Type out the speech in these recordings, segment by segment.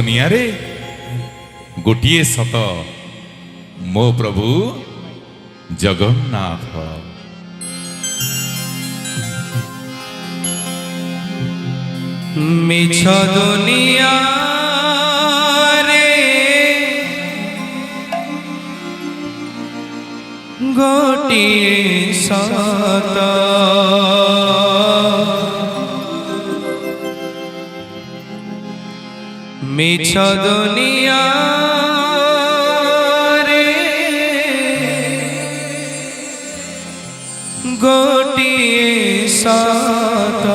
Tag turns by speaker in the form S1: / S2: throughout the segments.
S1: दुनिया रे गोटिए सत मो प्रभु जगन्नाथ।
S2: मिछ दुनिया रे गोटिए सत मिछ दुनिया रे गोटिए सत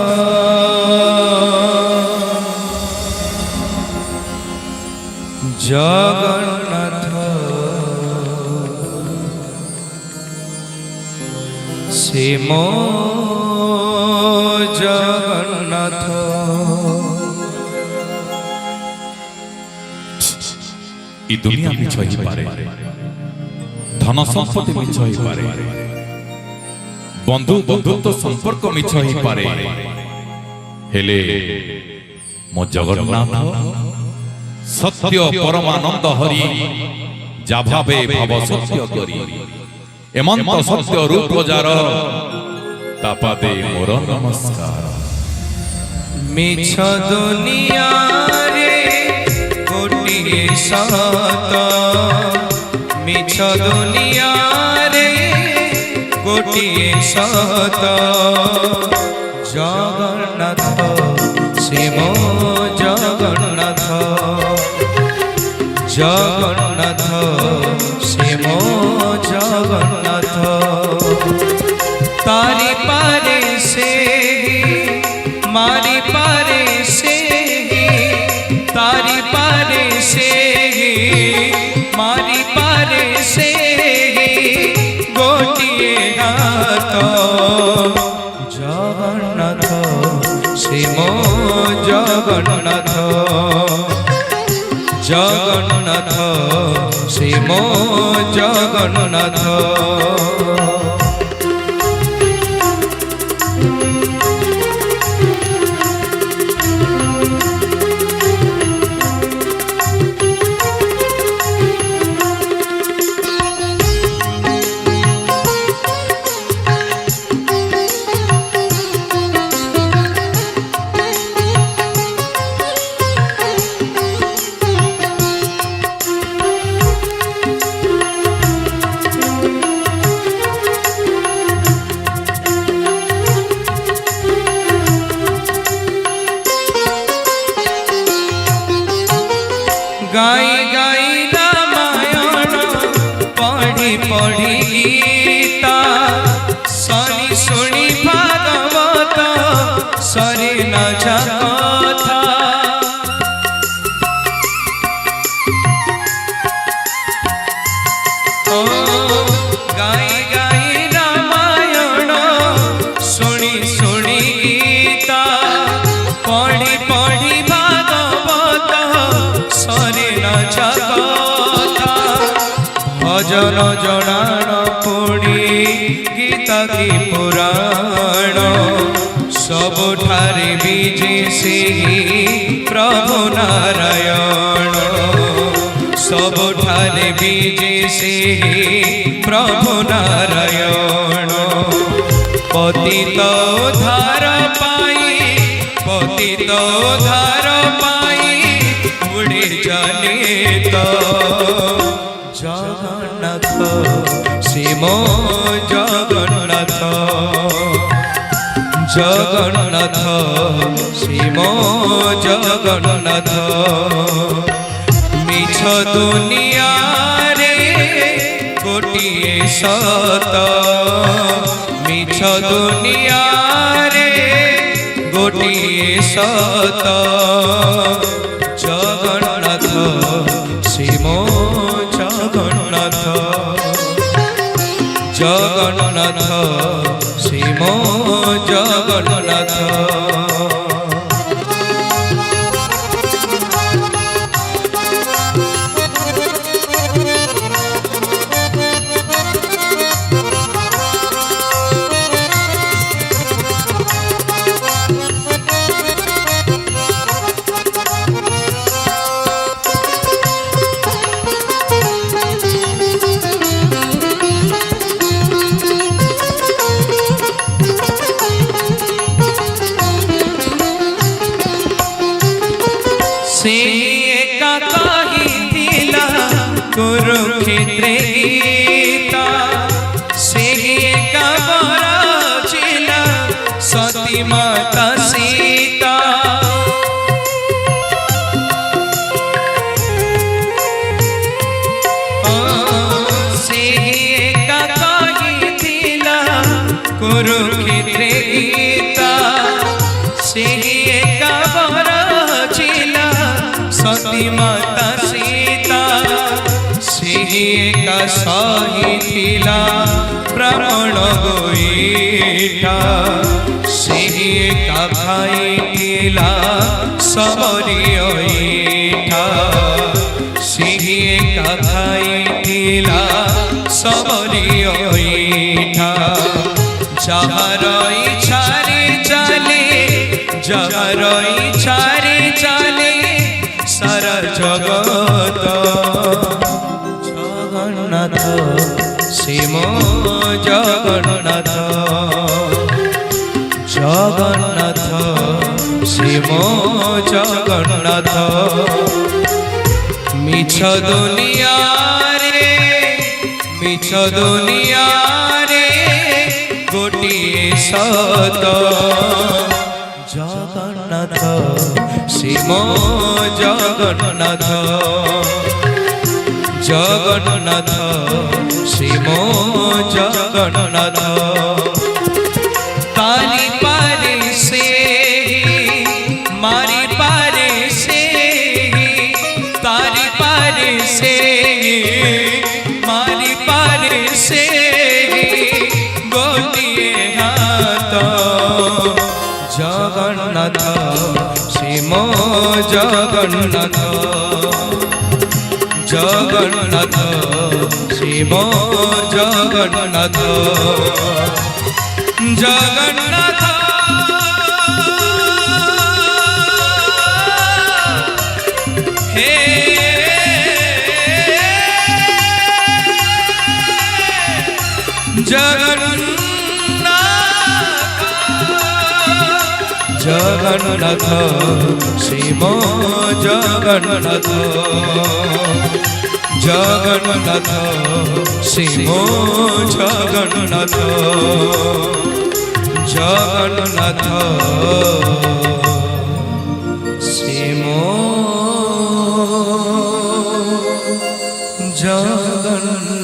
S2: जगन्नाथ से मो जगन्नाथ।
S1: ई दुनिया मिछ ही पारे, धन संपत्ति मिछ ही पारे, बंधु बंधुत्व संपर्क मिछ ही पारे, हेले मो जगन्नाथ सत्य परमानंद हरि जाभावे भाव सत्य करी एमंत सत्य रूप जार तापादे मोर नमस्कार।
S2: मिछ दुनिया रे गोटिए सत मिछ दुनिया रे गोटिए सत जगन्नाथ से मो जगन्नाथ जगन्नाथ से मो जगन्नाथ। तारी पारे से मारी पारे से तारी पारे से मारी पारे से गोटिए नाथ जगन्नाथ से मो जगन्नाथ जगन्नाथ से मो जगन्नाथ। गाई गाई रामायण पढ़ी पढ़ी गीता शनि शुणी भागवत सरी न कथा। ओ गाई गाई रामायण शुणी शुणी गीता पढ़ी पढ़ी भागवत सरे न कथा। भजन जनाण पुणी गीता की पुराण सबुठारे बीजे से प्रभु नारायण सबुठारे बीजे से प्रभु नारायण। पतित उद्धार पाई पतित उद्धार पाई उड़े चले तो जगन्नाथ से मो जगन्नाथ जगन्नाथ से मो जगन्नाथ। मिछ दुनिया रे गोटिए सत मिछ दुनिया रे गोटिए सत जगन्नाथ से मो जगन्नाथ जगन्नाथ से मो जगन्नाथ। সেই একা কহিଥିଲା কুরুক্ষেত্রে গীতা সেই একা বরছিল সতী মাতা সীতা কুরুক্ষেত্রে গীতা সেই একা বরছিল সতী মাতা সীতা সেই একা সহিଥିଲା ব্রাহ্মণ গোইঠা সেই একা খাইଥିଲା সবরি অইঠা সেই একা খাইଥିଲା সবরি অইঠা যাহার ইচ্ছারে চলে যাহার ইচ্ছারে চলে সারা জগৎ জগন্নাথ শ্রীম জগন্নাথ জগন্নাথ শ্রীম জগন্নাথ মিছ দুনিয়ারে মিছ দুনিয়ারে গোটিয়ে সত জগন্নাথ শ্রীম জগন্নাথ জগন্নাথ শ্রীম জগন্নাথ তারি পারে সে মারি পারে সে তারি পারে সে মারি পারে সে গোটিয়ে হাত জগন্নাথ শ্রীম জগন্নাথ জগন্নাথ শ্রীম জগন্নাথ জগন্নাথ হে জগন্নাথ জগন্নাথ শ্রীম জগন্নাথ জগন্নাথ শ্রীম জগন্নাথ জগন্নাথ শ্রীম জগন্নাথ